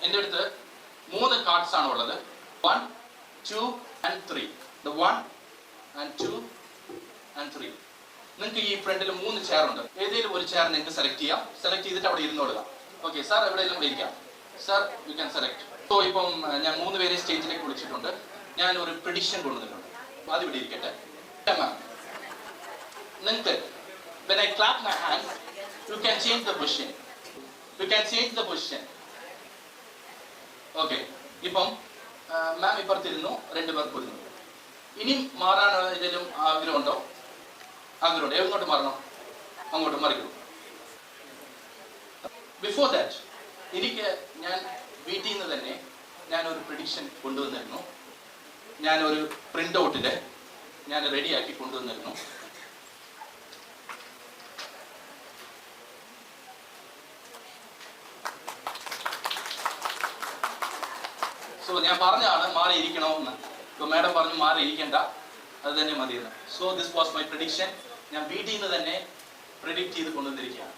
എൻ്റെ അടുത്ത് 3 കാർഡ്സ് ആണ് ഉള്ളത്. 1, 2 and 3. The 1 and 2 and 3. നിങ്ങൾക്ക് ഈ ഫ്രണ്ടിൽ 3 ചെയർ ഉണ്ട്. ഏതെങ്കിലും ഒരു ചെയർ നിങ്ങൾക്ക് സെലക്ട് ചെയ്യാം. സെലക്ട് ചെയ്തിട്ട് അവിടെ ഇരുന്നോളുക. ഓക്കെ സാർ, എവിടെയെങ്കിലും ഇവിടെ ഇരിക്കാം. Sir you can select. So ഇപ്പം ഞാൻ 3 പേരെ സ്റ്റേജിലേക്ക് വിളിച്ചിട്ടുണ്ട്. ഞാൻ ഒരു പ്രെഡിക്ഷൻ കൊണ്ടുവന്നിട്ടുണ്ട്. അത് ഇവിടെ ഇരിക്കട്ടെ. നിങ്ങൾക്ക് when I clap my hands, you can change the position. You can change the position. Okay. ഇപ്പം മാം ഇപ്പുറത്തിരുന്നു, 2 പേർ പോയിരുന്നു. ഇനി മാറാനുള്ള ഏതെങ്കിലും ആഗ്രഹമുണ്ടോ? ആഗ്രഹമുണ്ട്. എങ്ങോട്ട് മാറണം? അങ്ങോട്ട് മറിക്കൂ. ബിഫോർ ദാറ്റ് എനിക്ക് ഞാൻ വീട്ടിൽ നിന്ന് തന്നെ ഞാനൊരു പ്രെഡിക്ഷൻ കൊണ്ടുവന്നിരുന്നു. ഞാനൊരു പ്രിന്റ് ഔട്ടിൽ ഞാൻ റെഡിയാക്കി കൊണ്ടുവന്നിരുന്നു. സോ ഞാൻ പറഞ്ഞാണ് മാറിയിരിക്കണമെന്ന്. ഇപ്പോൾ മാഡം പറഞ്ഞു മാറിയിരിക്കേണ്ട, അത് തന്നെ മതിയെന്ന്. So this was my prediction. ഞാൻ വീട്ടിൽ നിന്ന് തന്നെ പ്രെഡിക്റ്റ് ചെയ്ത് കൊണ്ടുവന്നിരിക്കുകയാണ്.